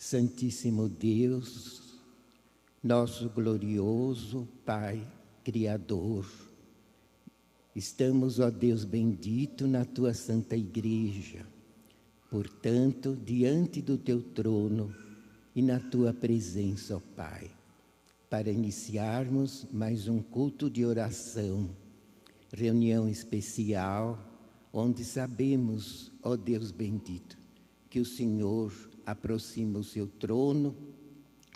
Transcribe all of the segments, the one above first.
Santíssimo Deus, nosso glorioso Pai Criador, estamos, ó Deus bendito, na Tua Santa Igreja, portanto, diante do Teu trono e na Tua presença, ó Pai, para iniciarmos mais um culto de oração, reunião especial, onde sabemos, ó Deus bendito, que o Senhor aproxima o Seu trono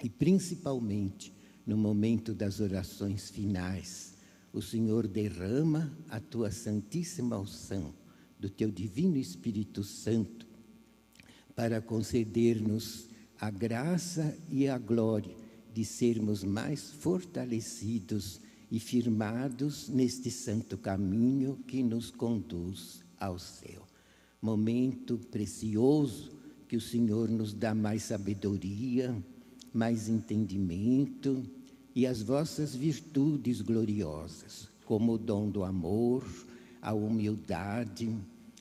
e, principalmente, no momento das orações finais, o Senhor derrama a Tua santíssima unção do Teu divino Espírito Santo para conceder-nos a graça e a glória de sermos mais fortalecidos e firmados neste santo caminho que nos conduz ao céu. Momento precioso que o Senhor nos dá mais sabedoria, mais entendimento e as vossas virtudes gloriosas, como o dom do amor, a humildade,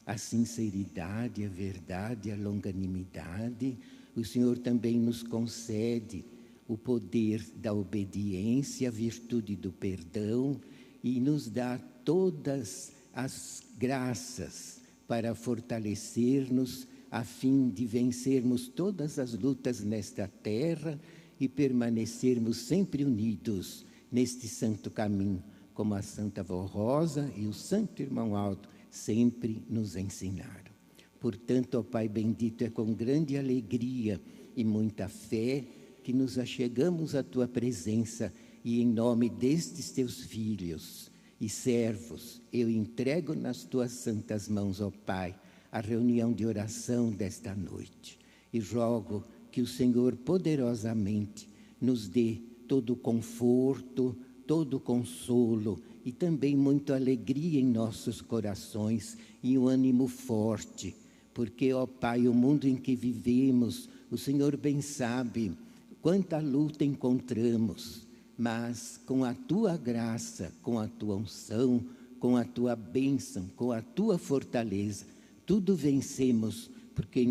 a sinceridade, a verdade, a longanimidade. O Senhor também nos concede o poder da obediência, a virtude do perdão e nos dá todas as graças para fortalecer-nos a fim de vencermos todas as lutas nesta terra e permanecermos sempre unidos neste santo caminho, como a Santa Vó Rosa e o Santo Irmão Aldo sempre nos ensinaram. Portanto, ó Pai bendito, é com grande alegria e muita fé que nos achegamos à Tua presença e em nome destes Teus filhos e servos, eu entrego nas Tuas santas mãos, ó Pai, a reunião de oração desta noite e rogo que o Senhor poderosamente nos dê todo o conforto, todo o consolo e também muita alegria em nossos corações e um ânimo forte, porque, ó Pai, o mundo em que vivemos, o Senhor bem sabe quanta luta encontramos, mas com a Tua graça, com a Tua unção, com a Tua bênção, com a Tua fortaleza, tudo vencemos, porque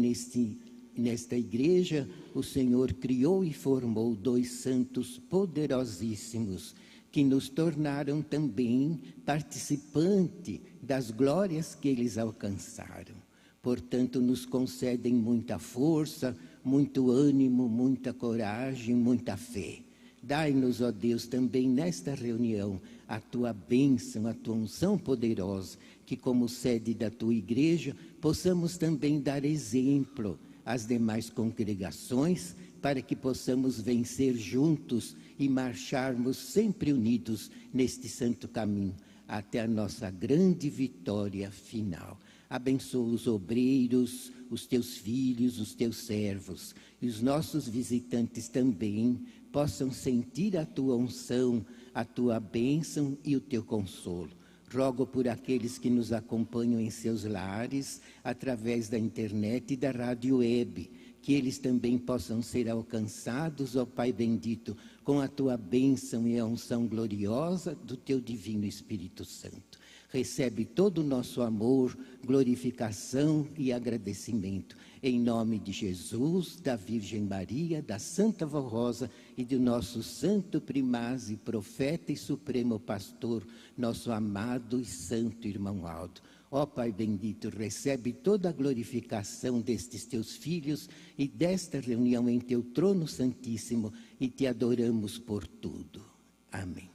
nesta igreja o Senhor criou e formou 2 santos poderosíssimos, que nos tornaram também participantes das glórias que eles alcançaram. Portanto, nos concedem muita força, muito ânimo, muita coragem, muita fé. Dai-nos, ó Deus, também nesta reunião, a Tua bênção, a Tua unção poderosa, que como sede da Tua igreja, possamos também dar exemplo às demais congregações, para que possamos vencer juntos e marcharmos sempre unidos neste santo caminho, até a nossa grande vitória final. Abençoa os obreiros, os Teus filhos, os Teus servos, e os nossos visitantes também possam sentir a Tua unção, a Tua bênção e o Teu consolo. Rogo por aqueles que nos acompanham em seus lares, através da internet e da rádio web, que eles também possam ser alcançados, ó Pai bendito, com a Tua bênção e a unção gloriosa do Teu divino Espírito Santo. Recebe todo o nosso amor, glorificação e agradecimento. Em nome de Jesus, da Virgem Maria, da Santa Vó Rosa e do nosso santo primaz e profeta e supremo pastor, nosso amado e santo irmão Aldo. Ó Pai bendito, recebe toda a glorificação destes Teus filhos e desta reunião em Teu trono santíssimo e Te adoramos por tudo. Amém.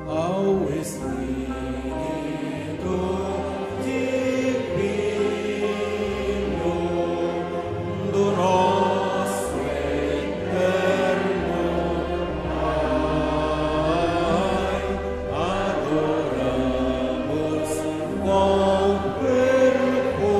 Ao Espírito Divino do nosso eterno Pai, adoramos com fervor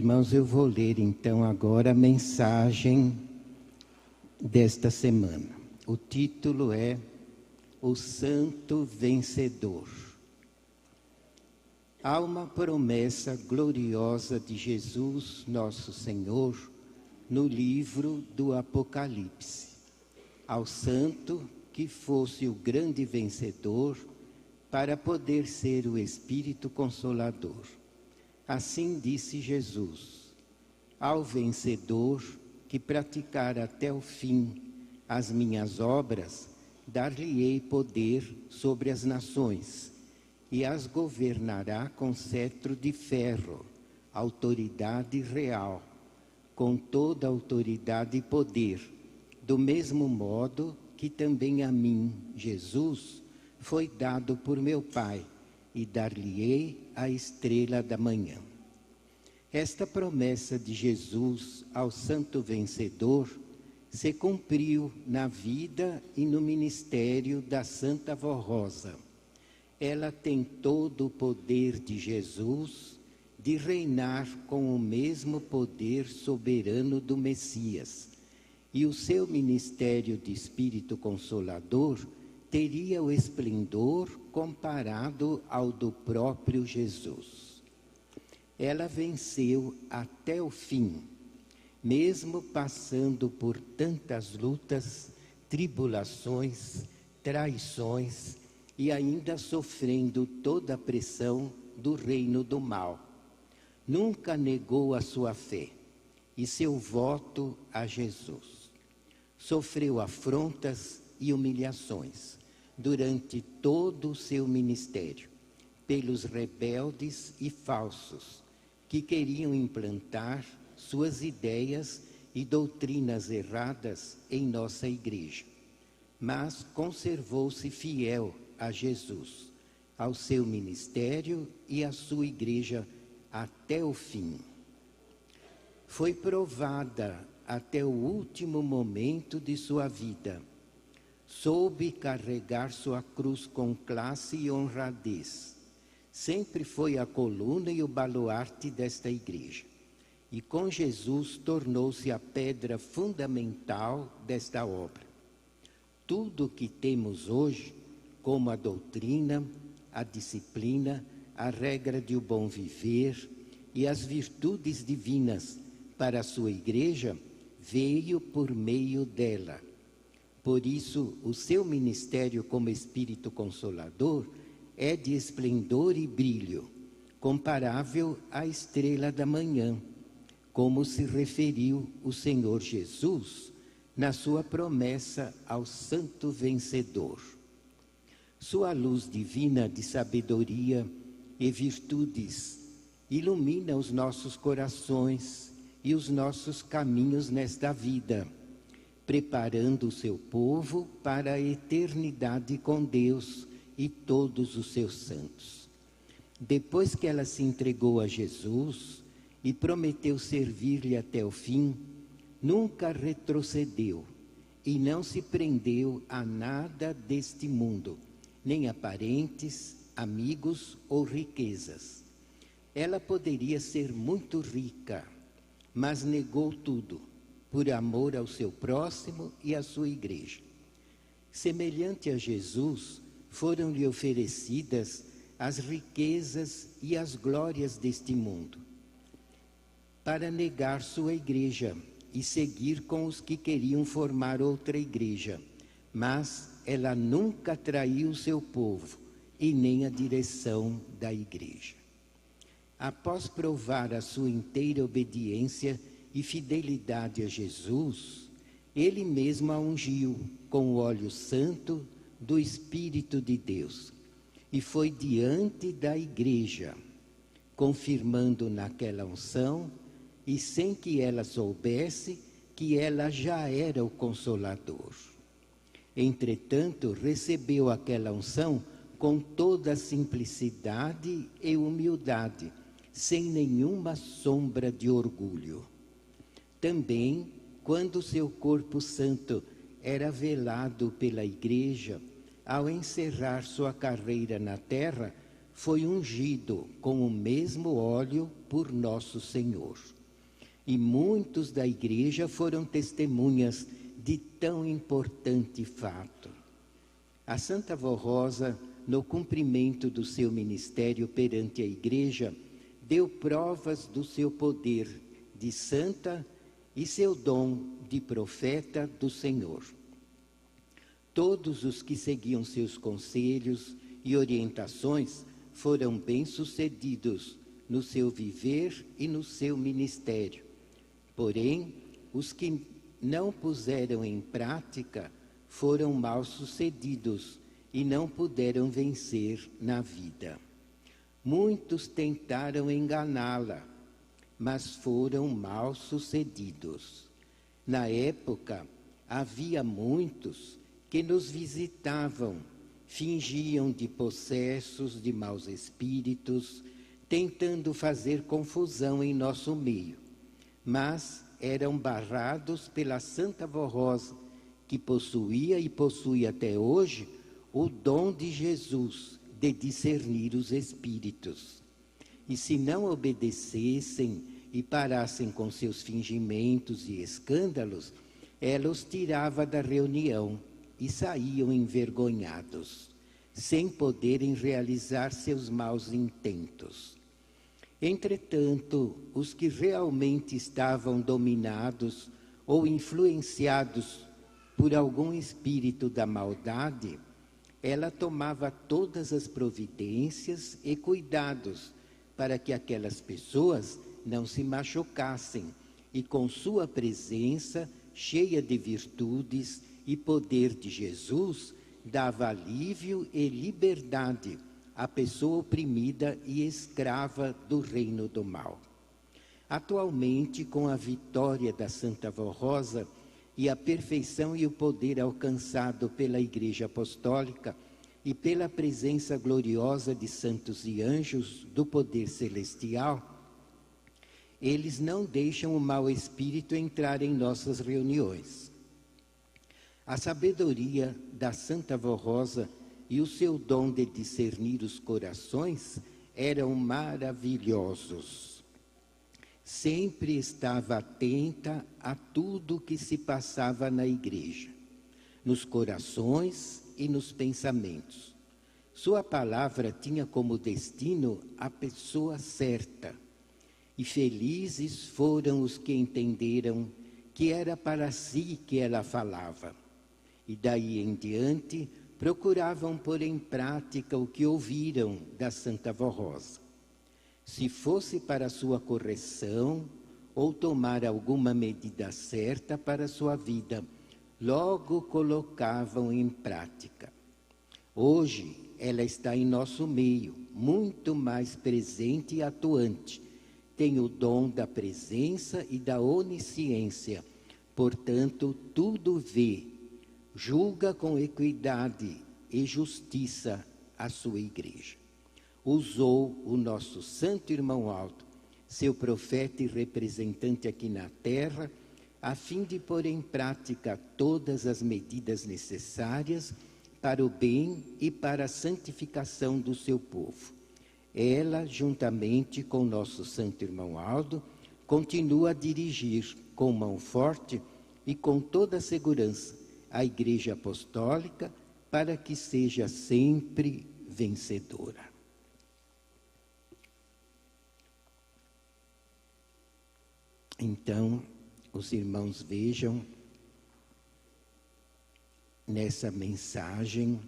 Irmãos, eu vou ler então agora a mensagem desta semana. O título é O Santo Vencedor. Há uma promessa gloriosa de Jesus, nosso Senhor, no livro do Apocalipse. Ao santo que fosse o grande vencedor, para poder ser o Espírito Consolador. Assim disse Jesus: ao vencedor que praticar até o fim as minhas obras, dar-lhe-ei poder sobre as nações, e as governará com cetro de ferro, autoridade real, com toda autoridade e poder, do mesmo modo que também a mim, Jesus, foi dado por meu Pai, e dar-lhe-ei a estrela da manhã. Esta promessa de Jesus ao santo vencedor se cumpriu na vida e no ministério da Santa Vó Rosa. Ela tem todo o poder de Jesus de reinar com o mesmo poder soberano do Messias, e o seu ministério de Espírito Consolador teria o esplendor comparado ao do próprio Jesus. Ela venceu até o fim, mesmo passando por tantas lutas, tribulações, traições e ainda sofrendo toda a pressão do reino do mal. Nunca negou a sua fé e seu voto a Jesus. Sofreu afrontas e humilhações durante todo o seu ministério, pelos rebeldes e falsos que queriam implantar suas ideias e doutrinas erradas em nossa igreja. Mas conservou-se fiel a Jesus, ao seu ministério e à sua igreja até o fim. Foi provada até o último momento de sua vida. Soube carregar sua cruz com classe e honradez. Sempre foi a coluna e o baluarte desta igreja. E com Jesus tornou-se a pedra fundamental desta obra. Tudo o que temos hoje, como a doutrina, a disciplina, a regra de o bom viver e as virtudes divinas para a sua igreja, veio por meio dela. Por isso, o seu ministério como Espírito Consolador é de esplendor e brilho, comparável à estrela da manhã, como se referiu o Senhor Jesus na sua promessa ao santo vencedor. Sua luz divina de sabedoria e virtudes ilumina os nossos corações e os nossos caminhos nesta vida, preparando o seu povo para a eternidade com Deus e todos os seus santos. Depois que ela se entregou a Jesus e prometeu servir-lhe até o fim, nunca retrocedeu e não se prendeu a nada deste mundo, nem a parentes, amigos ou riquezas. Ela poderia ser muito rica, mas negou tudo, por amor ao seu próximo e à sua igreja. Semelhante a Jesus, foram-lhe oferecidas as riquezas e as glórias deste mundo, para negar sua igreja e seguir com os que queriam formar outra igreja. Mas ela nunca traiu seu povo e nem a direção da igreja. Após provar a sua inteira obediência e fidelidade a Jesus, ele mesmo a ungiu com o óleo santo do Espírito de Deus e foi diante da igreja, confirmando naquela unção e sem que ela soubesse que ela já era o Consolador. Entretanto, recebeu aquela unção com toda a simplicidade e humildade, sem nenhuma sombra de orgulho. Também, quando seu corpo santo era velado pela igreja, ao encerrar sua carreira na terra, foi ungido com o mesmo óleo por nosso Senhor. E muitos da igreja foram testemunhas de tão importante fato. A Santa Vó Rosa, no cumprimento do seu ministério perante a igreja, deu provas do seu poder de santa e seu dom de profeta do Senhor. Todos os que seguiam seus conselhos e orientações foram bem-sucedidos no seu viver e no seu ministério. Porém, os que não puseram em prática foram mal-sucedidos e não puderam vencer na vida. Muitos tentaram enganá-la, mas foram mal-sucedidos. Na época, havia muitos que nos visitavam, fingiam de possessos de maus espíritos, tentando fazer confusão em nosso meio, mas eram barrados pela Santa Vó Rosa, que possuía e possui até hoje o dom de Jesus de discernir os espíritos. E se não obedecessem e parassem com seus fingimentos e escândalos, ela os tirava da reunião e saíam envergonhados, sem poderem realizar seus maus intentos. Entretanto, os que realmente estavam dominados ou influenciados por algum espírito da maldade, ela tomava todas as providências e cuidados para que aquelas pessoas não se machucassem e com sua presença, cheia de virtudes e poder de Jesus, dava alívio e liberdade à pessoa oprimida e escrava do reino do mal. Atualmente, com a vitória da Santa Vó Rosa e a perfeição e o poder alcançado pela Igreja Apostólica e pela presença gloriosa de santos e anjos do poder celestial, eles não deixam o mau espírito entrar em nossas reuniões. A sabedoria da Santa Vó Rosa e o seu dom de discernir os corações eram maravilhosos. Sempre estava atenta a tudo que se passava na igreja, nos corações e nos pensamentos. Sua palavra tinha como destino a pessoa certa, e felizes foram os que entenderam que era para si que ela falava. E daí em diante, procuravam pôr em prática o que ouviram da Santa Vó Rosa. Se fosse para sua correção ou tomar alguma medida certa para sua vida, logo colocavam em prática. Hoje, ela está em nosso meio, muito mais presente e atuante. Tem o dom da presença e da onisciência, portanto, tudo vê, julga com equidade e justiça a sua igreja. Usou o nosso santo irmão Aldo, seu profeta e representante aqui na terra, a fim de pôr em prática todas as medidas necessárias para o bem e para a santificação do seu povo. Ela, juntamente com nosso santo irmão Aldo, continua a dirigir com mão forte e com toda a segurança a Igreja Apostólica para que seja sempre vencedora. Então, os irmãos vejam nessa mensagem,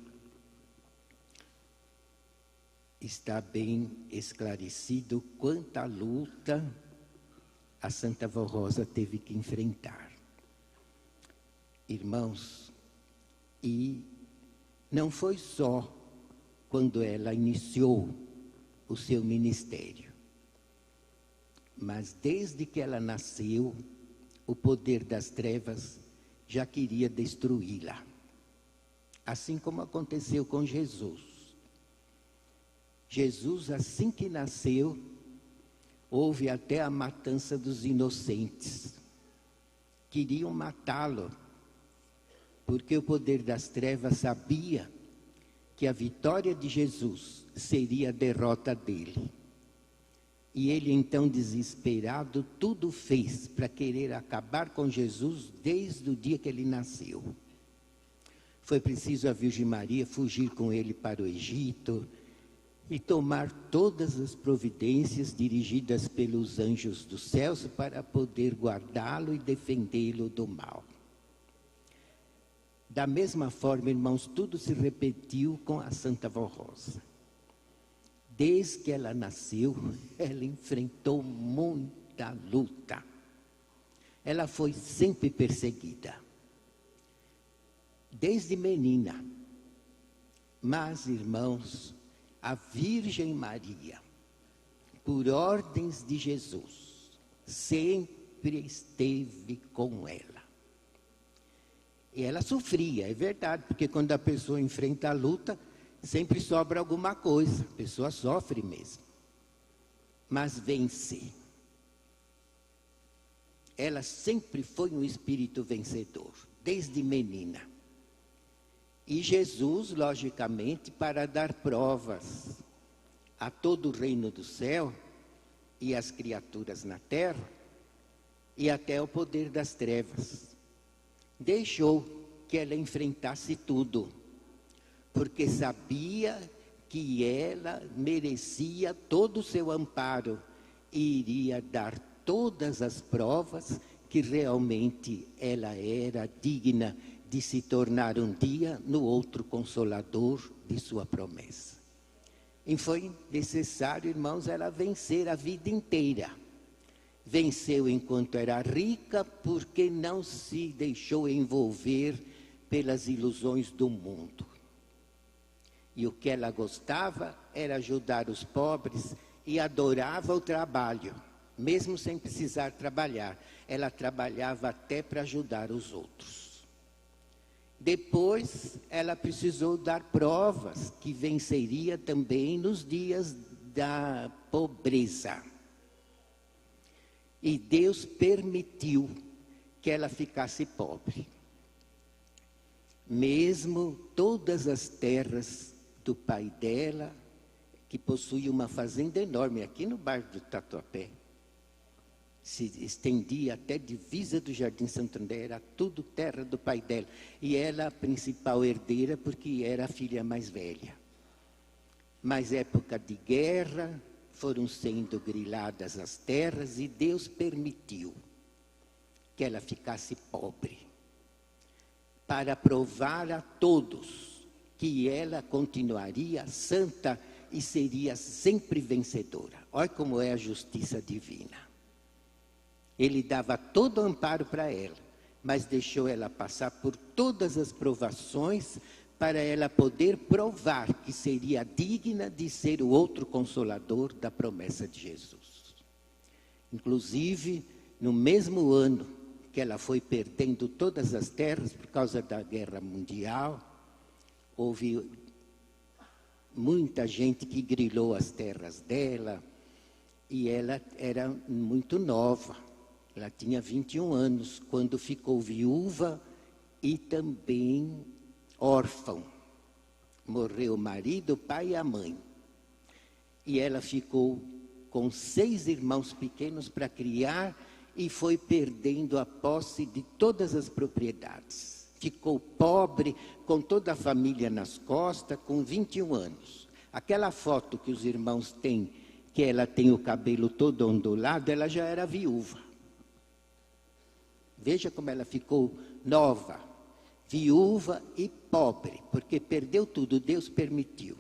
está bem esclarecido quanta luta a Santa Vó Rosa teve que enfrentar. Irmãos, e não foi só quando ela iniciou o seu ministério, mas desde que ela nasceu, o poder das trevas já queria destruí-la. Assim como aconteceu com Jesus. Jesus, assim que nasceu, houve até a matança dos inocentes. Queriam matá-lo, porque o poder das trevas sabia que a vitória de Jesus seria a derrota dele. E ele então, desesperado, tudo fez para querer acabar com Jesus desde o dia que ele nasceu. Foi preciso a Virgem Maria fugir com ele para o Egito e tomar todas as providências dirigidas pelos anjos dos céus para poder guardá-lo e defendê-lo do mal. Da mesma forma, irmãos, tudo se repetiu com a Santa Vó Rosa. Desde que ela nasceu, ela enfrentou muita luta. Ela foi sempre perseguida, desde menina. Mas, irmãos, a Virgem Maria, por ordens de Jesus, sempre esteve com ela. E ela sofria, é verdade, porque quando a pessoa enfrenta a luta, sempre sobra alguma coisa, a pessoa sofre mesmo. Mas vence. Ela sempre foi um espírito vencedor, desde menina. E Jesus, logicamente, para dar provas a todo o reino do céu e às criaturas na terra, e até ao poder das trevas, deixou que ela enfrentasse tudo, porque sabia que ela merecia todo o seu amparo e iria dar todas as provas que realmente ela era digna de se tornar um dia no outro consolador de sua promessa. E foi necessário, irmãos, ela vencer a vida inteira. Venceu enquanto era rica, porque não se deixou envolver pelas ilusões do mundo. E o que ela gostava era ajudar os pobres e adorava o trabalho, mesmo sem precisar trabalhar. Ela trabalhava até para ajudar os outros. Depois, ela precisou dar provas que venceria também nos dias da pobreza. E Deus permitiu que ela ficasse pobre. Mesmo todas as terras do pai dela, que possuía uma fazenda enorme aqui no bairro do Tatuapé, se estendia até a divisa do Jardim Santo André, era tudo terra do pai dela. E ela a principal herdeira, porque era a filha mais velha. Mas época de guerra, foram sendo griladas as terras e Deus permitiu que ela ficasse pobre, para provar a todos que ela continuaria santa e seria sempre vencedora. Olha como é a justiça divina. Ele dava todo o amparo para ela, mas deixou ela passar por todas as provações para ela poder provar que seria digna de ser o outro consolador da promessa de Jesus. Inclusive, no mesmo ano que ela foi perdendo todas as terras por causa da guerra mundial, houve muita gente que grilou as terras dela, e ela era muito nova. Ela tinha 21 anos, quando ficou viúva e também órfã. Morreu o marido, o pai e a mãe. E ela ficou com 6 irmãos pequenos para criar e foi perdendo a posse de todas as propriedades. Ficou pobre, com toda a família nas costas, com 21 anos. Aquela foto que os irmãos têm, que ela tem o cabelo todo ondulado, ela já era viúva. Veja como ela ficou nova, viúva e pobre, porque perdeu tudo, Deus permitiu.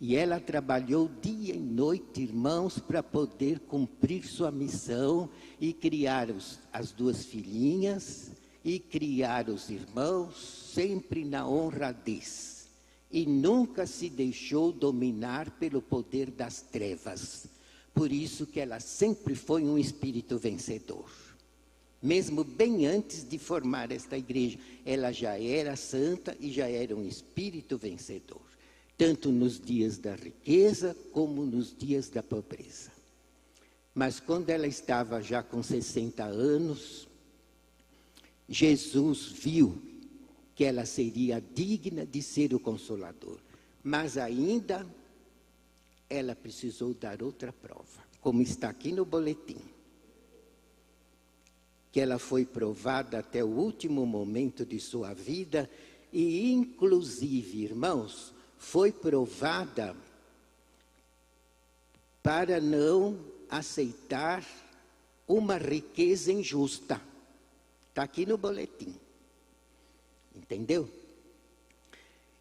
E ela trabalhou dia e noite, irmãos, para poder cumprir sua missão e criar as 2 filhinhas e criar os irmãos, sempre na honradez. E nunca se deixou dominar pelo poder das trevas. Por isso que ela sempre foi um espírito vencedor. Mesmo bem antes de formar esta igreja, ela já era santa e já era um espírito vencedor, tanto nos dias da riqueza como nos dias da pobreza. Mas quando ela estava já com 60 anos, Jesus viu que ela seria digna de ser o Consolador. Mas ainda ela precisou dar outra prova, como está aqui no boletim. Que ela foi provada até o último momento de sua vida e, inclusive, irmãos, foi provada para não aceitar uma riqueza injusta. Está aqui no boletim. Entendeu?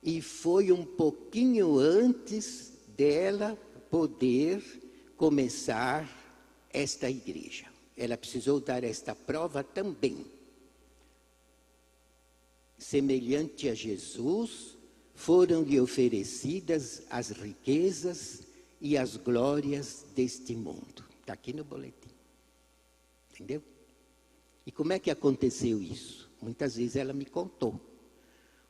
E foi um pouquinho antes dela poder começar esta igreja. Ela precisou dar esta prova também. Semelhante a Jesus, foram-lhe oferecidas as riquezas e as glórias deste mundo. Está aqui no boletim. Entendeu? E como é que aconteceu isso? Muitas vezes ela me contou.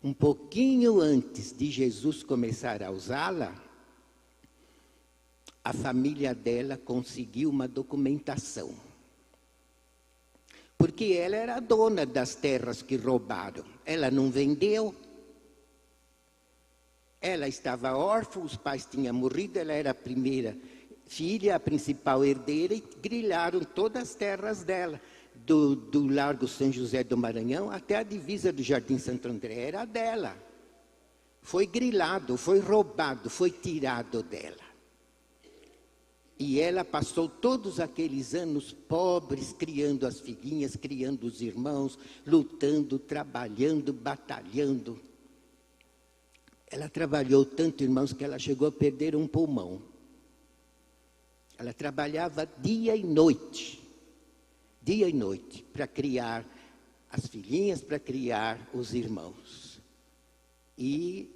Um pouquinho antes de Jesus começar a usá-la, a família dela conseguiu uma documentação. Porque ela era a dona das terras que roubaram. Ela não vendeu. Ela estava órfã, os pais tinham morrido, ela era a primeira filha, a principal herdeira, e grilharam todas as terras dela. Do Largo São José do Maranhão até a divisa do Jardim Santo André, era dela. Foi grilado, foi roubado, foi tirado dela. E ela passou todos aqueles anos pobres, criando as filhinhas, criando os irmãos, lutando, trabalhando, batalhando. Ela trabalhou tanto, irmãos, que ela chegou a perder um pulmão. Ela trabalhava dia e noite, para criar as filhinhas, para criar os irmãos. E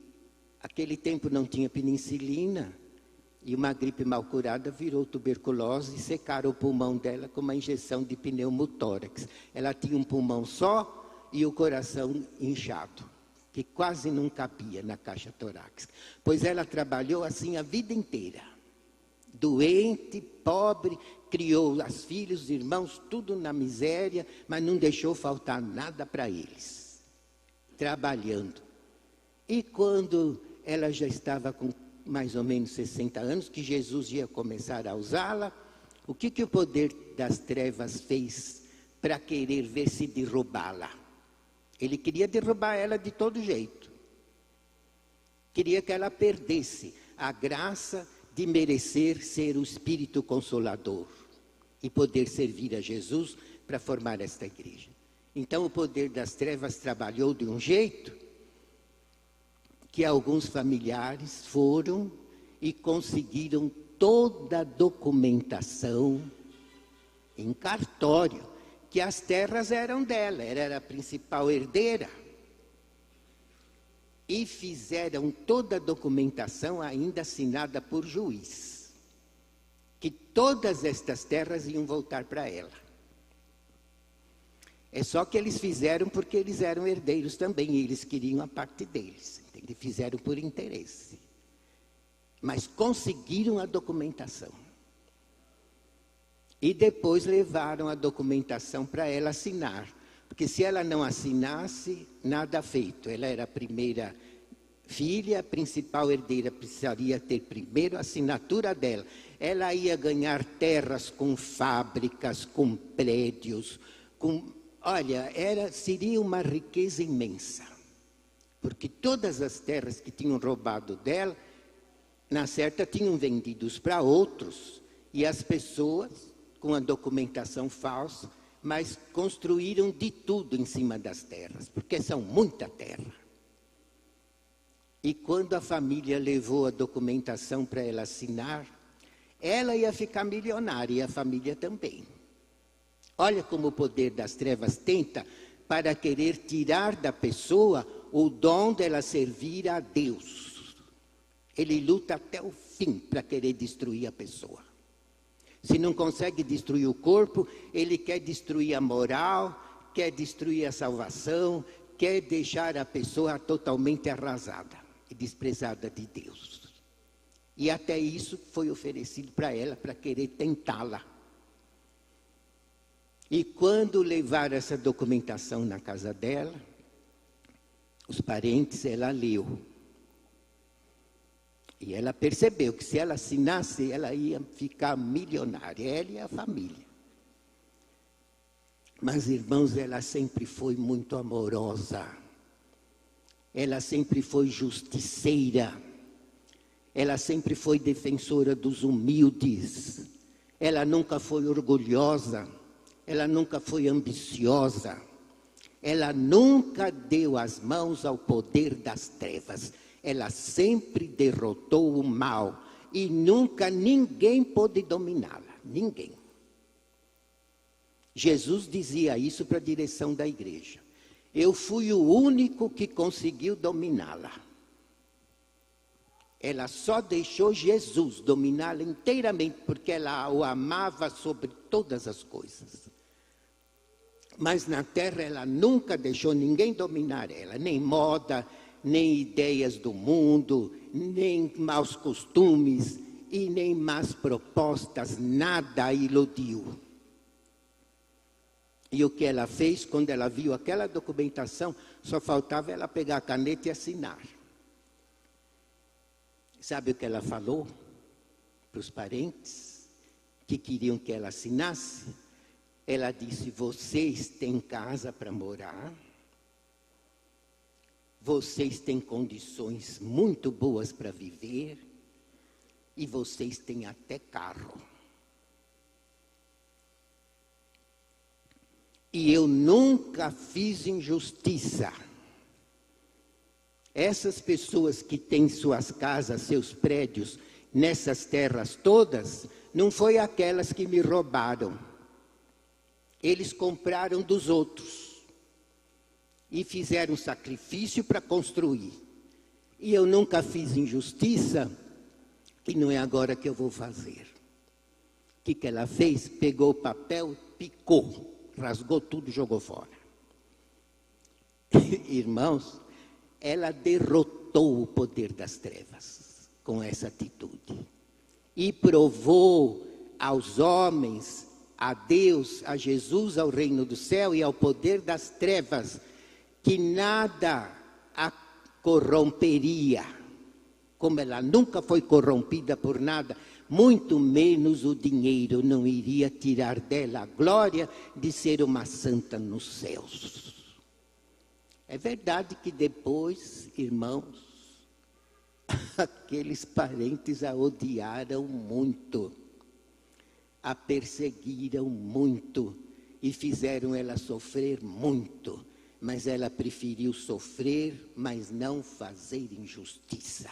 aquele tempo não tinha penicilina, e uma gripe mal curada virou tuberculose e secaram o pulmão dela com uma injeção de pneumotórax. Ela tinha um pulmão só e o coração inchado, que quase não cabia na caixa torácica. Pois ela trabalhou assim a vida inteira. Doente, pobre, criou as filhas, os irmãos, tudo na miséria, mas não deixou faltar nada para eles. Trabalhando. E quando ela já estava com mais ou menos 60 anos, que Jesus ia começar a usá-la, o que o poder das trevas fez para querer ver se derrubá-la? Ele queria derrubar ela de todo jeito. Queria que ela perdesse a graça de merecer ser o Espírito Consolador e poder servir a Jesus para formar esta igreja. Então o poder das trevas trabalhou de um jeito que alguns familiares foram e conseguiram toda a documentação em cartório, que as terras eram dela, ela era a principal herdeira. E fizeram toda a documentação ainda assinada por juiz, que todas estas terras iam voltar para ela. É só que eles fizeram porque eles eram herdeiros também, e eles queriam a parte deles, entende? Fizeram por interesse. Mas conseguiram a documentação. E depois levaram a documentação para ela assinar. Porque se ela não assinasse, nada feito. Ela era a primeira filha, a principal herdeira, precisaria ter primeiro a assinatura dela. Ela ia ganhar terras com fábricas, com prédios, olha, seria uma riqueza imensa. Porque todas as terras que tinham roubado dela, na certa tinham vendidos para outros. E as pessoas, com a documentação falsa, mas construíram de tudo em cima das terras, porque são muita terra. E quando a família levou a documentação para ela assinar, ela ia ficar milionária e a família também. Olha como o poder das trevas tenta para querer tirar da pessoa o dom dela servir a Deus. Ele luta até o fim para querer destruir a pessoa. Se não consegue destruir o corpo, ele quer destruir a moral, quer destruir a salvação, quer deixar a pessoa totalmente arrasada e desprezada de Deus. E até isso foi oferecido para ela, para querer tentá-la. E quando levaram essa documentação na casa dela, Os parentes ela leu. E ela percebeu que se ela assinasse, ela ia ficar milionária, ela e a família. Mas, irmãos, ela sempre foi muito amorosa. Ela sempre foi justiceira. Ela sempre foi defensora dos humildes. Ela nunca foi orgulhosa. Ela nunca foi ambiciosa. Ela nunca deu as mãos ao poder das trevas. Ela sempre derrotou o mal e nunca ninguém pôde dominá-la. Ninguém. Jesus dizia isso para a direção da igreja. Eu fui o único que conseguiu dominá-la. Ela só deixou Jesus dominá-la inteiramente porque ela o amava sobre todas as coisas. Mas na terra ela nunca deixou ninguém dominar ela, nem moda, nem ideias do mundo, nem maus costumes e nem más propostas, nada a iludiu. E o que ela fez quando ela viu aquela documentação, só faltava ela pegar a caneta e assinar. Sabe o que ela falou para os parentes que queriam que ela assinasse? Ela disse: vocês têm casa para morar, vocês têm condições muito boas para viver e vocês têm até carro. E eu nunca fiz injustiça. Essas pessoas que têm suas casas, seus prédios, nessas terras todas, não foi aquelas que me roubaram. Eles compraram dos outros e fizeram sacrifício para construir. E eu nunca fiz injustiça e não é agora que eu vou fazer. O que ela fez? Pegou o papel, picou, rasgou tudo e jogou fora. Irmãos, ela derrotou o poder das trevas com essa atitude. E provou aos homens, a Deus, a Jesus, ao reino do céu e ao poder das trevas, que nada a corromperia. Como ela nunca foi corrompida por nada, muito menos o dinheiro não iria tirar dela a glória de ser uma santa nos céus. É verdade que depois, irmãos, aqueles parentes a odiaram muito, a perseguiram muito e fizeram ela sofrer muito, mas ela preferiu sofrer, mas não fazer injustiça.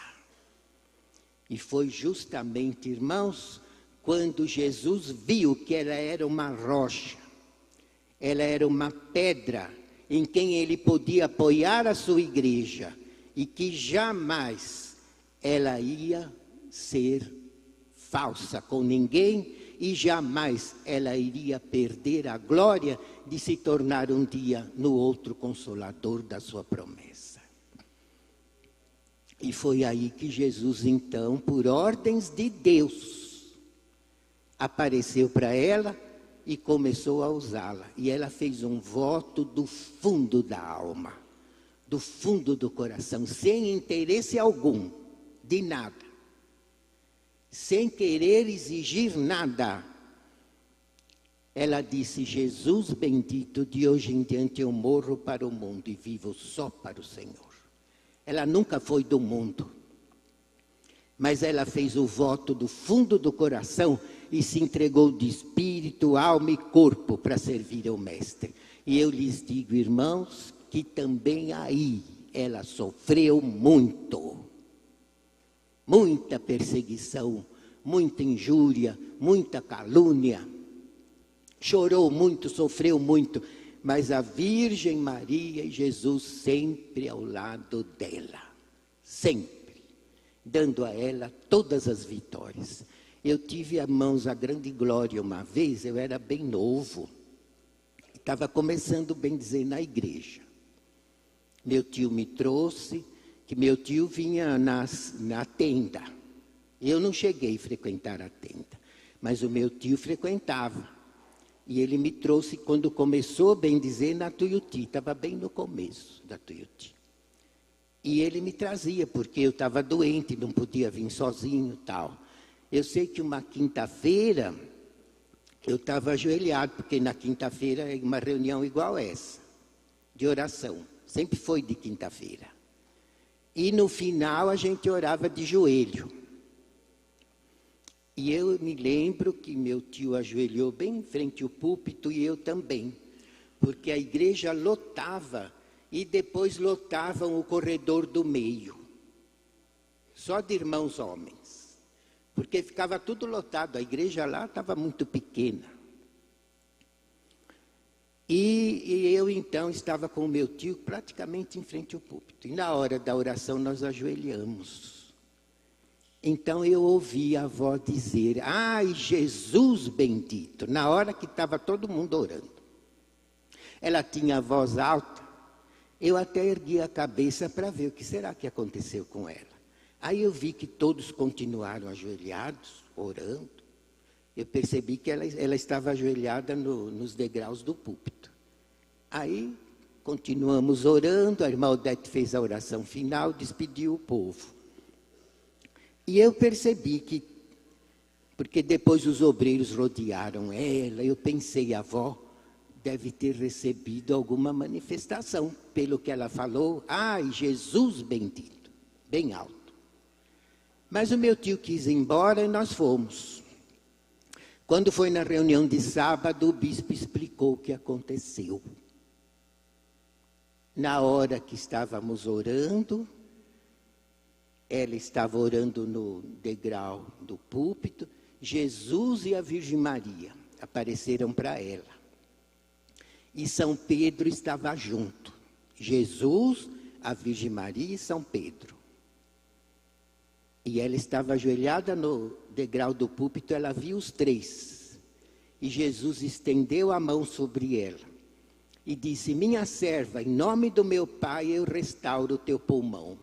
E foi justamente, irmãos, quando Jesus viu que ela era uma rocha, ela era uma pedra em quem ele podia apoiar a sua igreja e que jamais ela ia ser falsa com ninguém e jamais ela iria perder a glória de se tornar um dia no outro consolador da sua promessa. E foi aí que Jesus, então, por ordens de Deus, apareceu para ela e começou a usá-la. E ela fez um voto do fundo da alma, do fundo do coração, sem interesse algum, de nada. Sem querer exigir nada. Ela disse: Jesus bendito, de hoje em diante eu morro para o mundo e vivo só para o Senhor. Ela nunca foi do mundo, mas ela fez o voto do fundo do coração e se entregou de espírito, alma e corpo para servir ao Mestre. E eu lhes digo, irmãos, que também aí ela sofreu muito. Muita perseguição, muita injúria, muita calúnia. Chorou muito, sofreu muito, mas a Virgem Maria e Jesus sempre ao lado dela. Sempre. Dando a ela todas as vitórias. Eu tive, irmãos, a grande glória uma vez, eu era bem novo. Estava começando, bem dizer, na igreja. Meu tio me trouxe, que meu tio vinha na tenda. Eu não cheguei a frequentar a tenda, mas o meu tio frequentava. E ele me trouxe quando começou, bem dizer, na Tuiuti. Estava bem no começo da Tuiuti. E ele me trazia, porque eu estava doente, não podia vir sozinho e tal. Eu sei que uma quinta-feira eu estava ajoelhado, porque na quinta-feira é uma reunião igual essa, de oração. Sempre foi de quinta-feira. E no final a gente orava de joelho. E eu me lembro que meu tio ajoelhou bem em frente ao púlpito e eu também. Porque a igreja lotava e depois lotavam o corredor do meio. Só de irmãos homens. Porque ficava tudo lotado, a igreja lá estava muito pequena. E eu então estava com o meu tio praticamente em frente ao púlpito. E na hora da oração nós ajoelhamos. Então eu ouvi a avó dizer, ai Jesus bendito, na hora que estava todo mundo orando. Ela tinha a voz alta, eu até ergui a cabeça para ver o que será que aconteceu com ela. Aí eu vi que todos continuaram ajoelhados, orando. Eu percebi que ela estava ajoelhada nos degraus do púlpito. Aí continuamos orando, a irmã Odete fez a oração final, despediu o povo. E eu percebi que, porque depois os obreiros rodearam ela, eu pensei, a avó deve ter recebido alguma manifestação, pelo que ela falou, ai, Jesus bendito, bem alto. Mas o meu tio quis ir embora e nós fomos. Quando foi na reunião de sábado, o bispo explicou o que aconteceu. Na hora que estávamos orando, ela estava orando no degrau do púlpito, Jesus e a Virgem Maria apareceram para ela. E São Pedro estava junto. Jesus, a Virgem Maria e São Pedro. E ela estava ajoelhada no degrau do púlpito, ela viu os três. E Jesus estendeu a mão sobre ela e disse, minha serva, em nome do meu Pai eu restauro o teu pulmão.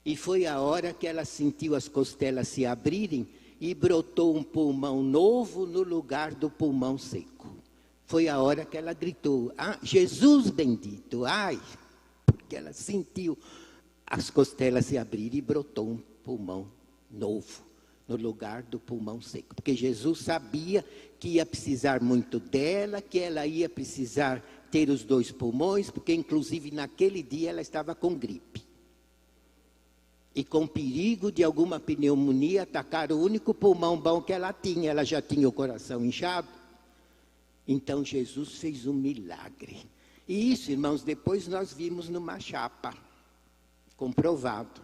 E foi a hora que ela sentiu as costelas se abrirem e brotou um pulmão novo no lugar do pulmão seco. Foi a hora que ela gritou, ah, Jesus bendito, ai, porque ela sentiu as costelas se abrirem e brotou um pulmão novo no lugar do pulmão seco. Porque Jesus sabia que ia precisar muito dela, que ela ia precisar ter os dois pulmões, porque inclusive naquele dia ela estava com gripe. E com perigo de alguma pneumonia atacar o único pulmão bom que ela já tinha o coração inchado. Então Jesus fez um milagre. E isso, irmãos, depois nós vimos numa chapa, comprovado.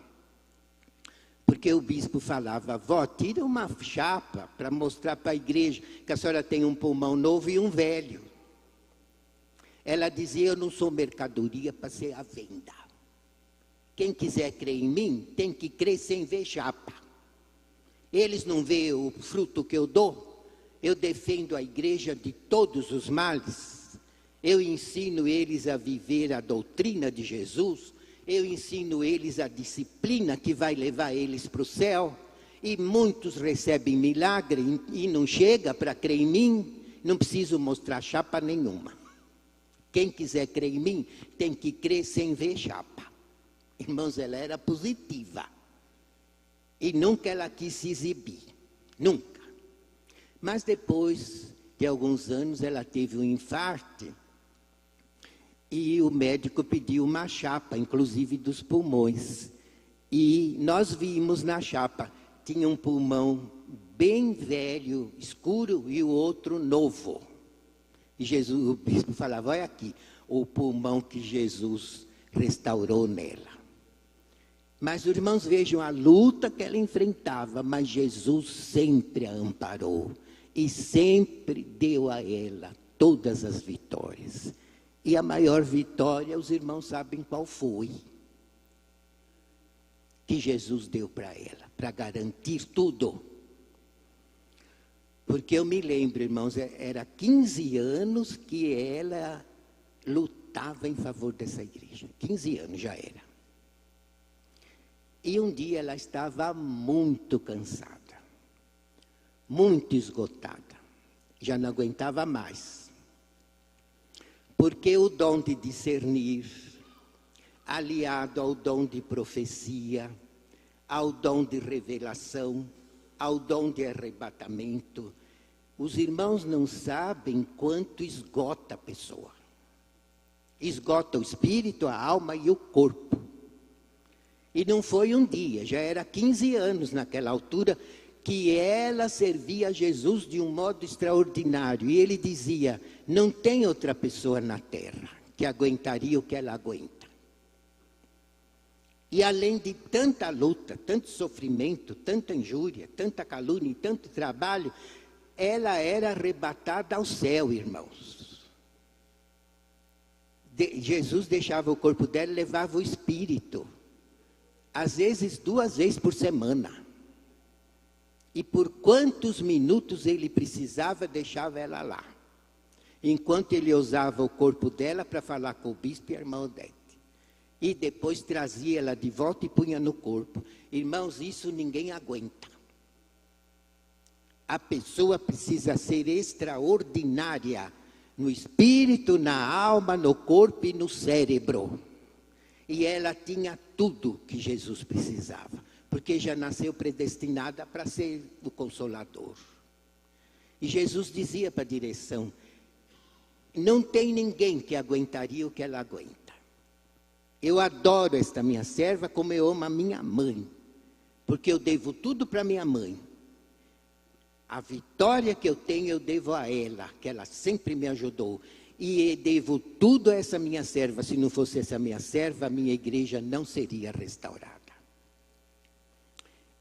Porque o bispo falava, vó, tira uma chapa para mostrar para a igreja que a senhora tem um pulmão novo e um velho. Ela dizia, eu não sou mercadoria para ser à venda. Quem quiser crer em mim, tem que crer sem ver chapa. Eles não veem o fruto que eu dou? Eu defendo a igreja de todos os males. Eu ensino eles a viver a doutrina de Jesus. Eu ensino eles a disciplina que vai levar eles para o céu. E muitos recebem milagre e não chega para crer em mim. Não preciso mostrar chapa nenhuma. Quem quiser crer em mim, tem que crer sem ver chapa. Irmãos, ela era positiva. E nunca ela quis se exibir. Nunca. Mas depois de alguns anos, ela teve um infarto. E o médico pediu uma chapa, inclusive dos pulmões. E nós vimos na chapa, tinha um pulmão bem velho, escuro, e o outro novo. E Jesus, o bispo falava, olha aqui, o pulmão que Jesus restaurou nela. Mas, irmãos, vejam a luta que ela enfrentava, mas Jesus sempre a amparou. E sempre deu a ela todas as vitórias. E a maior vitória, os irmãos sabem qual foi. Que Jesus deu para ela, para garantir tudo. Porque eu me lembro, irmãos, era 15 anos que ela lutava em favor dessa igreja. 15 anos já era. E um dia ela estava muito cansada. Muito esgotada. Já não aguentava mais. Porque o dom de discernir, aliado ao dom de profecia, ao dom de revelação, ao dom de arrebatamento. Os irmãos não sabem quanto esgota a pessoa. Esgota o espírito, a alma e o corpo. E não foi um dia, já era 15 anos naquela altura, que ela servia a Jesus de um modo extraordinário. E ele dizia, não tem outra pessoa na terra que aguentaria o que ela aguenta. E além de tanta luta, tanto sofrimento, tanta injúria, tanta calúnia e tanto trabalho, ela era arrebatada ao céu, irmãos. Jesus deixava o corpo dela e levava o espírito. Às vezes 2 vezes por semana. E por quantos minutos ele precisava, deixava ela lá. Enquanto ele usava o corpo dela para falar com o bispo e a irmã Odete. E depois trazia ela de volta e punha no corpo. Irmãos, isso ninguém aguenta. A pessoa precisa ser extraordinária. No espírito, na alma, no corpo e no cérebro. E ela tinha tudo que Jesus precisava. Porque já nasceu predestinada para ser o Consolador. E Jesus dizia para a direção, não tem ninguém que aguentaria o que ela aguenta. Eu adoro esta minha serva como eu amo a minha mãe. Porque eu devo tudo para minha mãe. A vitória que eu tenho, eu devo a ela, que ela sempre me ajudou. E eu devo tudo a essa minha serva. Se não fosse essa minha serva, a minha igreja não seria restaurada.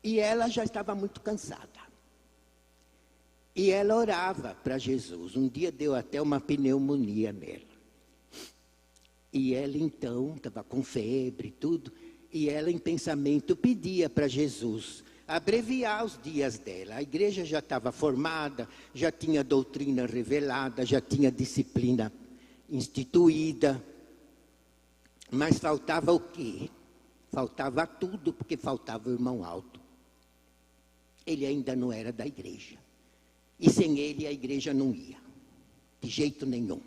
E ela já estava muito cansada. E ela orava para Jesus. Um dia deu até uma pneumonia nela. E ela então estava com febre e tudo. E ela em pensamento pedia para Jesus abreviar os dias dela. A igreja já estava formada, já tinha doutrina revelada, já tinha disciplina instituída. Mas faltava o quê? Faltava tudo, porque faltava o irmão Aldo. Ele ainda não era da igreja. E sem ele a igreja não ia. De jeito nenhum.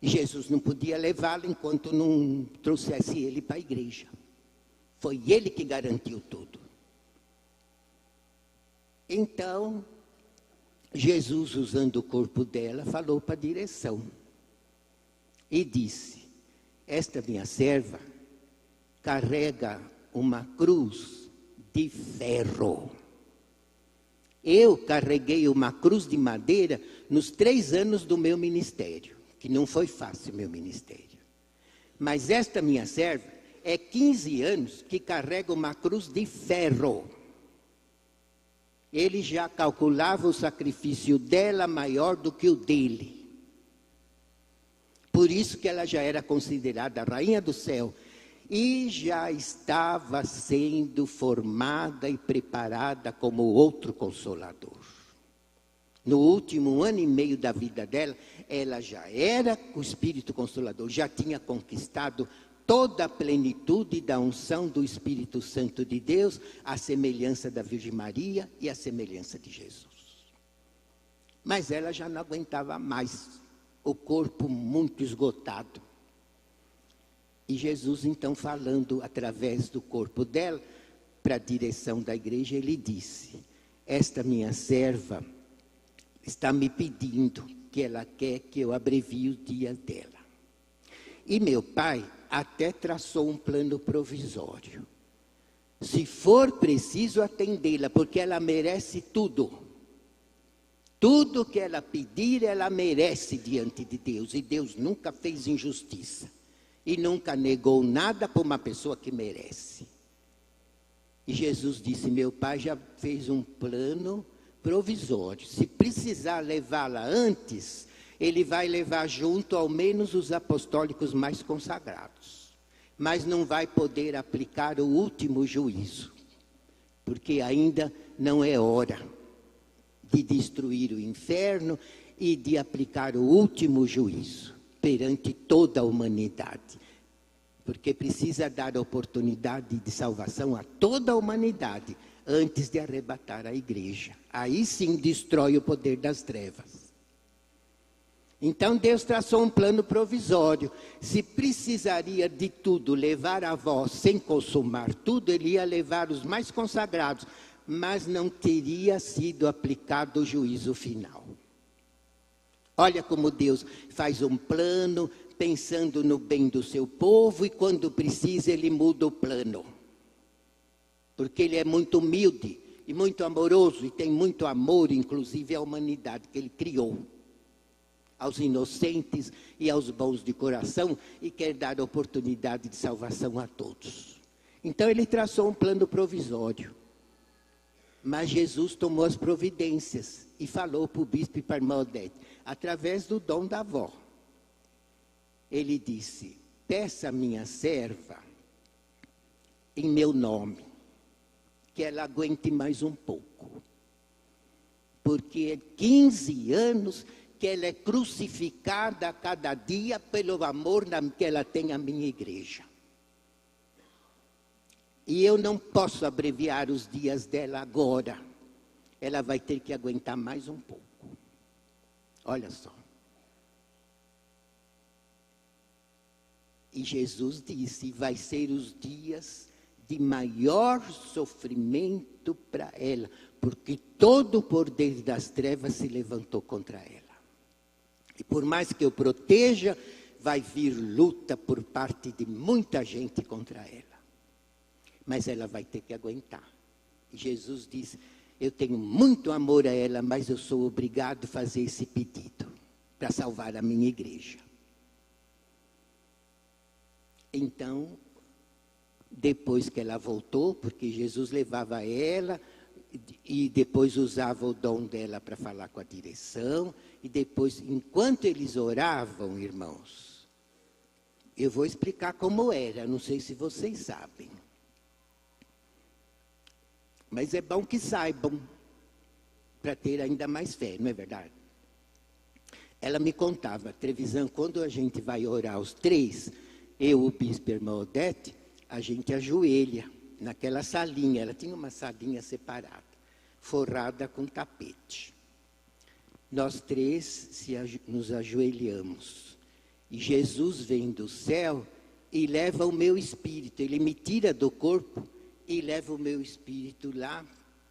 E Jesus não podia levá-lo enquanto não trouxesse ele para a igreja. Foi ele que garantiu tudo. Então, Jesus, usando o corpo dela, falou para a direção. E disse, esta minha serva carrega uma cruz de ferro. Eu carreguei uma cruz de madeira nos 3 anos do meu ministério, que não foi fácil meu ministério. Mas esta minha serva é 15 anos que carrega uma cruz de ferro. Ele já calculava o sacrifício dela maior do que o dele. Por isso que ela já era considerada a rainha do céu. E já estava sendo formada e preparada como outro Consolador. No último 1 ano e meio da vida dela, ela já era o Espírito Consolador, já tinha conquistado toda a plenitude da unção do Espírito Santo de Deus, a semelhança da Virgem Maria e a semelhança de Jesus. Mas ela já não aguentava mais, o corpo muito esgotado. E Jesus, então, falando através do corpo dela, para a direção da igreja, ele disse, esta minha serva está me pedindo que ela quer que eu abrevie os dias dela. E meu pai até traçou um plano provisório. Se for preciso atendê-la, porque ela merece tudo. Tudo que ela pedir, ela merece diante de Deus. E Deus nunca fez injustiça. E nunca negou nada para uma pessoa que merece. E Jesus disse, meu pai já fez um plano provisório. Se precisar levá-la antes, ele vai levar junto ao menos os apostólicos mais consagrados. Mas não vai poder aplicar o último juízo. Porque ainda não é hora de destruir o inferno e de aplicar o último juízo perante toda a humanidade. Porque precisa dar oportunidade de salvação a toda a humanidade antes de arrebatar a igreja. Aí sim destrói o poder das trevas. Então Deus traçou um plano provisório. Se precisaria de tudo levar a vós sem consumar tudo, ele ia levar os mais consagrados, mas não teria sido aplicado o juízo final. Olha como Deus faz um plano pensando no bem do seu povo e quando precisa ele muda o plano. Porque ele é muito humilde e muito amoroso e tem muito amor, inclusive à humanidade que ele criou. Aos inocentes e aos bons de coração e quer dar oportunidade de salvação a todos. Então ele traçou um plano provisório. Mas Jesus tomou as providências e falou para o bispo e para a irmã Odete, através do dom da avó. Ele disse, peça a minha serva em meu nome, que ela aguente mais um pouco. Porque é 15 anos que ela é crucificada a cada dia pelo amor que ela tem à minha igreja. E eu não posso abreviar os dias dela agora. Ela vai ter que aguentar mais um pouco. Olha só. E Jesus disse, vai ser os dias de maior sofrimento para ela, porque todo o poder das trevas se levantou contra ela. E por mais que eu proteja, vai vir luta por parte de muita gente contra ela. Mas ela vai ter que aguentar. E Jesus disse, eu tenho muito amor a ela, mas eu sou obrigado a fazer esse pedido para salvar a minha igreja. Então, depois que ela voltou, porque Jesus levava ela e depois usava o dom dela para falar com a direção, e depois, enquanto eles oravam, irmãos, eu vou explicar como era, não sei se vocês sabem. Mas é bom que saibam, para ter ainda mais fé, não é verdade? Ela me contava, Trevisan, quando a gente vai orar os três, eu, o bispo e a irmã Odete, a gente ajoelha naquela salinha, ela tinha uma salinha separada, forrada com tapete. Nós três nos ajoelhamos, e Jesus vem do céu e leva o meu espírito, ele me tira do corpo e leva o meu espírito lá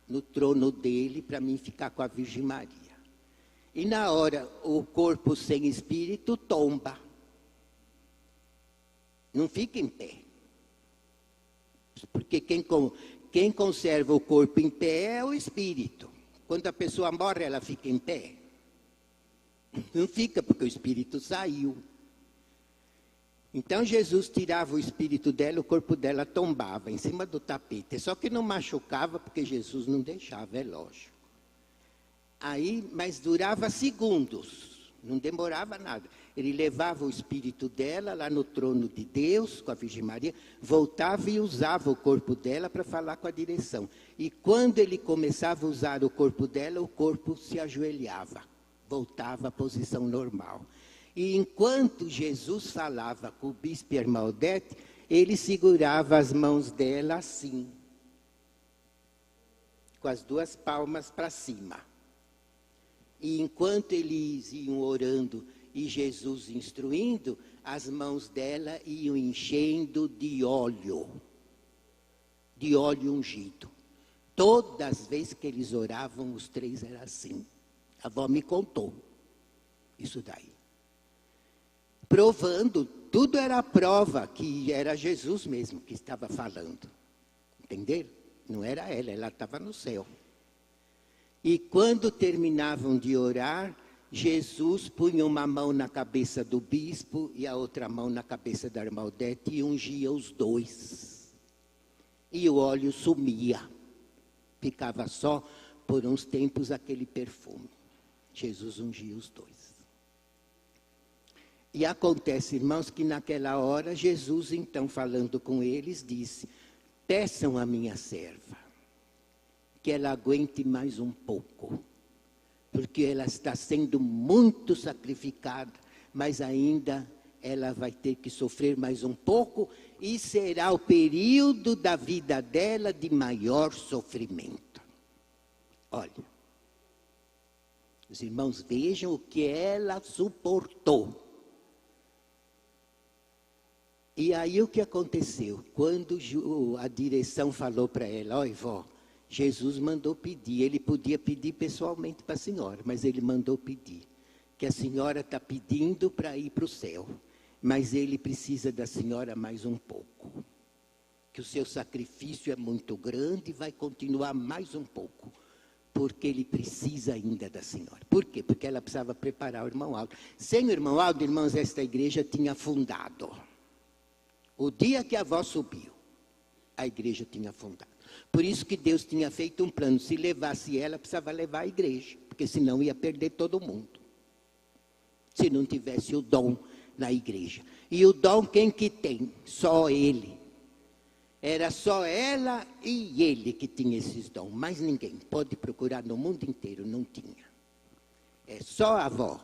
no trono dele para mim ficar com a Virgem Maria. E na hora o corpo sem espírito tomba. Não fica em pé. Porque quem conserva o corpo em pé é o espírito. Quando a pessoa morre, ela fica em pé. Não fica porque o espírito saiu. Então Jesus tirava o espírito dela, o corpo dela tombava em cima do tapete. Só que não machucava porque Jesus não deixava, é lógico. Aí, mas durava segundos, não demorava nada. Ele levava o espírito dela lá no trono de Deus, com a Virgem Maria, voltava e usava o corpo dela para falar com a direção. E quando ele começava a usar o corpo dela, o corpo se ajoelhava, voltava à posição normal. E enquanto Jesus falava com o bispo e a irmã Odete, ele segurava as mãos dela assim, com as duas palmas para cima. E enquanto eles iam orando e Jesus instruindo, as mãos dela iam enchendo de óleo ungido. Todas as vezes que eles oravam, os três era assim. A avó me contou isso daí. Provando, tudo era prova que era Jesus mesmo que estava falando. Entenderam? Não era ela estava no céu. E quando terminavam de orar, Jesus punha uma mão na cabeça do bispo e a outra mão na cabeça da irmã Odete e ungia os dois. E o óleo sumia. Ficava só por uns tempos aquele perfume. Jesus ungia os dois. E acontece, irmãos, que naquela hora Jesus, então, falando com eles, disse, peçam a minha serva, que ela aguente mais um pouco, porque ela está sendo muito sacrificada, mas ainda ela vai ter que sofrer mais um pouco, e será o período da vida dela de maior sofrimento. Olha, Os irmãos vejam o que ela suportou. E aí o que aconteceu? Quando a direção falou para ela, olha, vó, Jesus mandou pedir, ele podia pedir pessoalmente para a senhora, mas ele mandou pedir, que a senhora está pedindo para ir para o céu, mas ele precisa da senhora mais um pouco, que o seu sacrifício é muito grande e vai continuar mais um pouco, porque ele precisa ainda da senhora. Por quê? Porque ela precisava preparar o irmão Aldo. Sem o irmão Aldo, irmãos, esta igreja tinha afundado. O dia que a avó subiu, a igreja tinha afundado. Por isso que Deus tinha feito um plano. Se levasse ela, precisava levar a igreja, porque senão ia perder todo mundo. Se não tivesse o dom na igreja. E o dom quem que tem? Só ele. Era só ela e ele que tinha esses dons. Mais ninguém. Pode procurar no mundo inteiro, não tinha. É só a avó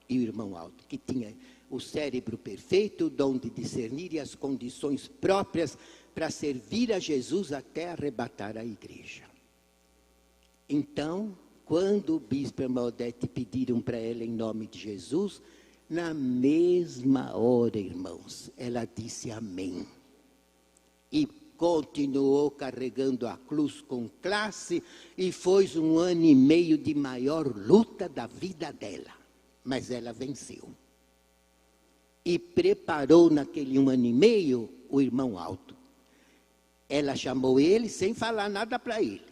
e o irmão Aldo que tinha o cérebro perfeito, o dom de discernir e as condições próprias para servir a Jesus até arrebatar a igreja. Então, quando o bispo e a irmã Odete pediram para ela em nome de Jesus, na mesma hora, irmãos, ela disse amém. E continuou carregando a cruz com classe e foi 1 ano e meio de maior luta da vida dela. Mas ela venceu. E preparou naquele 1 ano e meio o irmão Aldo. Ela chamou ele sem falar nada para ele.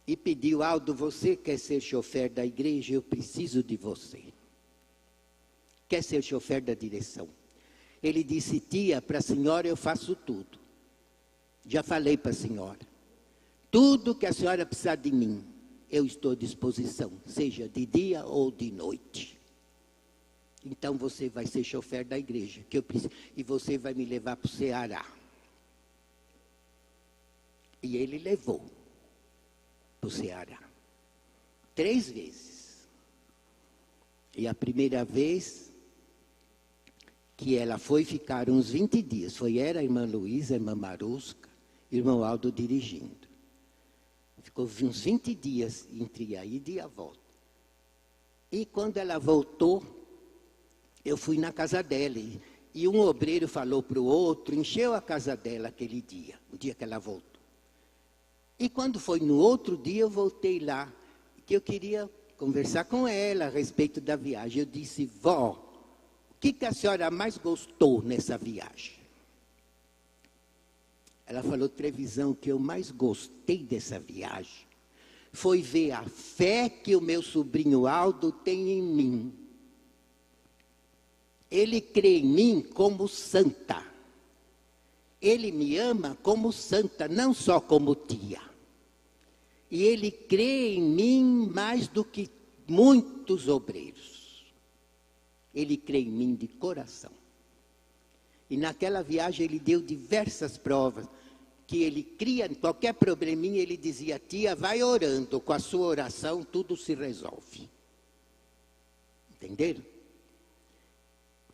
E pediu, Aldo, você quer ser chofer da igreja? Eu preciso de você. Quer ser chofer da direção? Ele disse, tia, para a senhora eu faço tudo. Já falei para a senhora. Tudo que a senhora precisar de mim, eu estou à disposição, seja de dia ou de noite. Então você vai ser chofer da igreja, que eu preciso, e você vai me levar para o Ceará. E ele levou para o Ceará. 3 vezes. E a primeira vez que ela foi ficar uns 20 dias, foi ela, a irmã Luísa, a irmã Marusca, irmão Aldo dirigindo. Ficou uns 20 dias entre a ida e a volta. E quando ela voltou, eu fui na casa dela e um obreiro falou para o outro, encheu a casa dela aquele dia, o dia que ela voltou. E quando foi no outro dia, eu voltei lá, que eu queria conversar com ela a respeito da viagem. Eu disse, vó, o que a senhora mais gostou nessa viagem? Ela falou, Trevisão, o que eu mais gostei dessa viagem foi ver a fé que o meu sobrinho Aldo tem em mim. Ele crê em mim como santa. Ele me ama como santa, não só como tia. E ele crê em mim mais do que muitos obreiros. Ele crê em mim de coração. E naquela viagem ele deu diversas provas, que ele cria, qualquer probleminha ele dizia, tia, vai orando, com a sua oração tudo se resolve. Entenderam?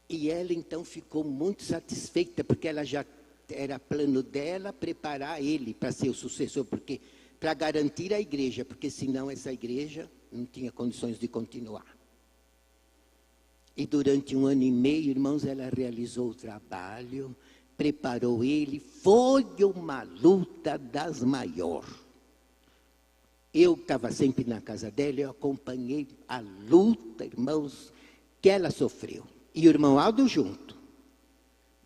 E ela então ficou muito satisfeita, porque ela já era plano dela preparar ele para ser o sucessor, porque para garantir a igreja, porque senão essa igreja não tinha condições de continuar. E durante 1 ano e meio, irmãos, ela realizou o trabalho, preparou ele, foi uma luta das maiores. Eu estava sempre na casa dela, eu acompanhei a luta, irmãos, que ela sofreu. E o irmão Aldo junto.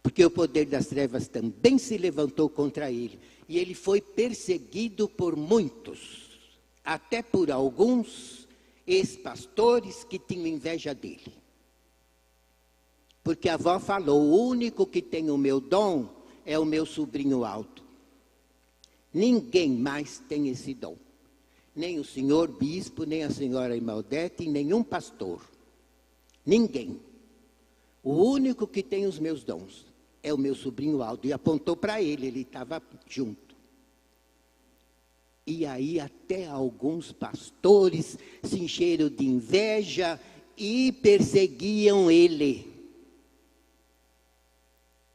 Porque o poder das trevas também se levantou contra ele. E ele foi perseguido por muitos, até por alguns ex-pastores que tinham inveja dele. Porque a avó falou, o único que tem o meu dom é o meu sobrinho Aldo. Ninguém mais tem esse dom. Nem o senhor bispo, nem a senhora Imaldete, nenhum pastor. Ninguém. O único que tem os meus dons é o meu sobrinho Aldo. E apontou para ele, ele estava junto. E aí até alguns pastores se encheram de inveja e perseguiam ele.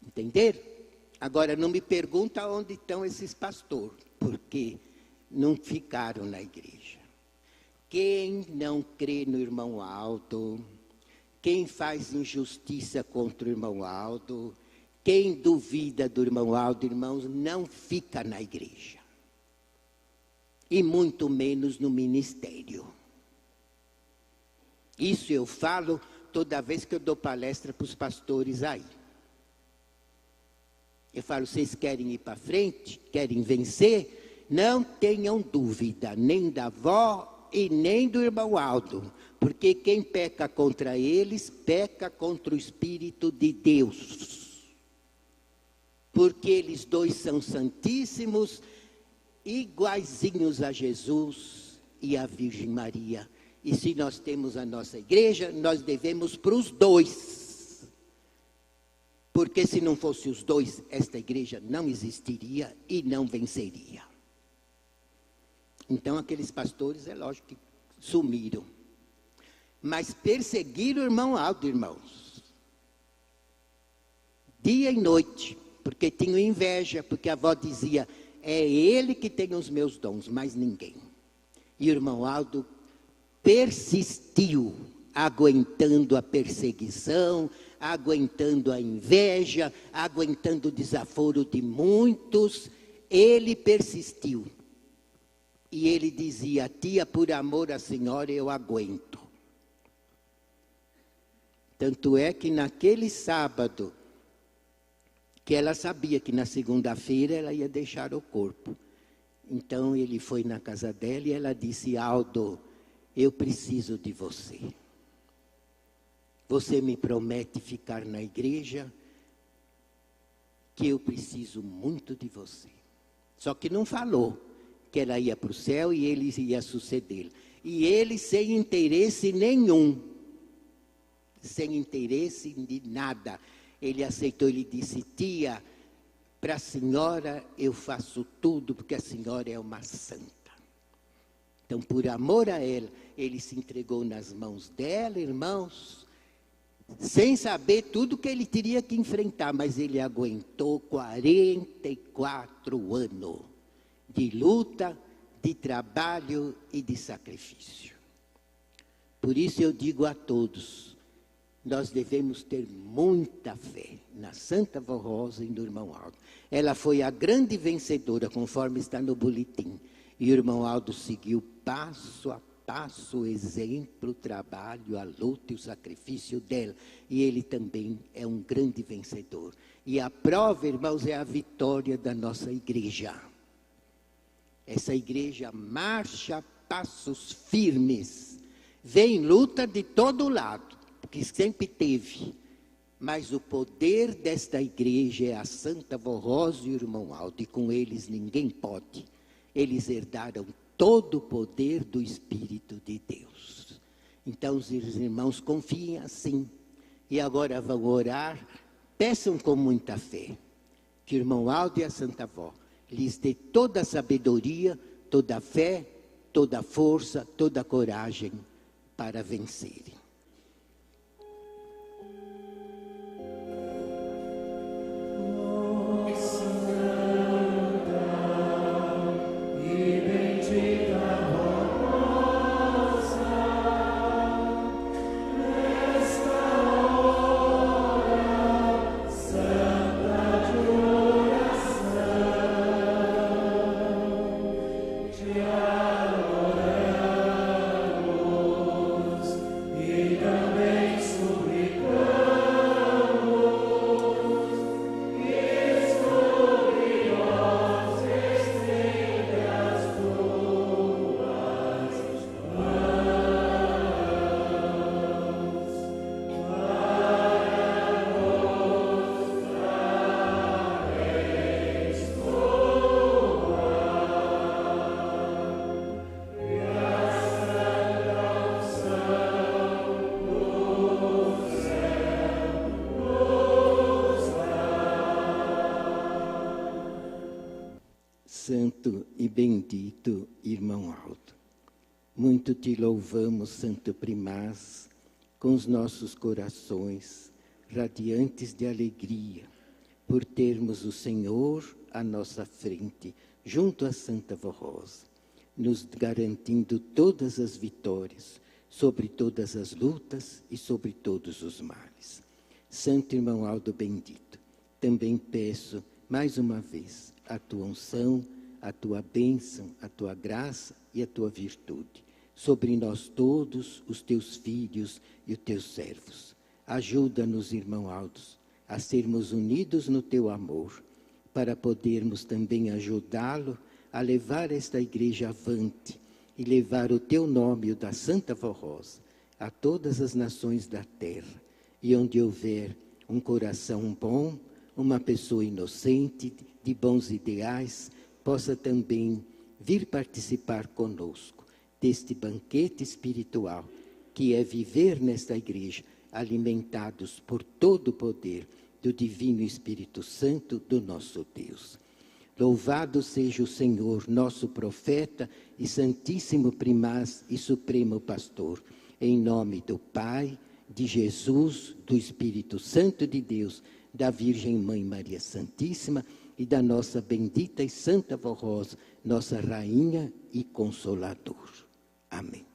Entenderam? Agora não me pergunta onde estão esses pastores, porque não ficaram na igreja. Quem não crê no irmão Aldo, quem faz injustiça contra o irmão Aldo, quem duvida do irmão Aldo, irmãos, não fica na igreja. E muito menos no ministério. Isso eu falo toda vez que eu dou palestra para os pastores aí. Eu falo, vocês querem ir para frente? Querem vencer? Não tenham dúvida, nem da avó e nem do irmão Aldo. Porque quem peca contra eles, peca contra o Espírito de Deus. Porque eles dois são santíssimos, iguaizinhos a Jesus e a Virgem Maria. E se nós temos a nossa igreja, nós devemos para os dois. Porque se não fosse os dois, esta igreja não existiria e não venceria. Então aqueles pastores, é lógico que sumiram. Mas perseguiram o irmão Aldo, irmãos. Dia e noite, porque tinham inveja, porque a avó dizia, é ele que tem os meus dons, mais ninguém. E o irmão Aldo persistiu, aguentando a perseguição, aguentando a inveja, aguentando o desaforo de muitos. Ele persistiu. E ele dizia, tia, por amor à senhora eu aguento. Tanto é que naquele sábado, que ela sabia que na segunda-feira ela ia deixar o corpo. Então ele foi na casa dela e ela disse, Aldo, eu preciso de você. Você me promete ficar na igreja, que eu preciso muito de você. Só que não falou que ela ia para o céu e ele ia sucedê-la. E ele sem interesse nenhum. Sem interesse de nada. Ele aceitou, ele disse, tia, para a senhora eu faço tudo, porque a senhora é uma santa. Então, por amor a ela, ele se entregou nas mãos dela, irmãos, sem saber tudo que ele teria que enfrentar, mas ele aguentou 44 anos de luta, de trabalho e de sacrifício. Por isso eu digo a todos, nós devemos ter muita fé na Santa Vó Rosa e no irmão Aldo. Ela foi a grande vencedora, conforme está no boletim. E o irmão Aldo seguiu passo a passo o exemplo, o trabalho, a luta e o sacrifício dela. E ele também é um grande vencedor. E a prova, irmãos, é a vitória da nossa igreja. Essa igreja marcha a passos firmes. Vem luta de todo lado, porque sempre teve. Mas o poder desta igreja é a Santa Vó Rosa e o irmão Aldo. E com eles ninguém pode. Eles herdaram todo o poder do Espírito de Deus. Então os irmãos confiem assim. E agora vão orar. Peçam com muita fé. Que o irmão Aldo e a Santa Vó lhes dê toda a sabedoria, toda a fé, toda a força, toda a coragem para vencerem. Santo e bendito irmão Aldo, muito te louvamos, Santo Primaz, com os nossos corações radiantes de alegria, por termos o Senhor à nossa frente, junto à Santa Vó Rosa. nos garantindo todas as vitórias sobre todas as lutas e sobre todos os males. Santo irmão Aldo bendito, também peço mais uma vez a tua unção, a tua bênção, a tua graça e a tua virtude sobre nós todos, os teus filhos e os teus servos. Ajuda-nos, irmão Aldo, a sermos unidos no teu amor, para podermos também ajudá-lo a levar esta igreja avante e levar o teu nome e o da Santa Vó Rosa a todas as nações da terra. E onde houver um coração bom, uma pessoa inocente, de bons ideais, possa também vir participar conosco deste banquete espiritual, que é viver nesta igreja, alimentados por todo o poder do Divino Espírito Santo do nosso Deus. Louvado seja o Senhor, nosso profeta e santíssimo primaz e supremo pastor, em nome do Pai, de Jesus, do Espírito Santo de Deus, da Virgem Mãe Maria Santíssima e da nossa bendita e Santa Vó Rosa, nossa Rainha e Consolador. Amém.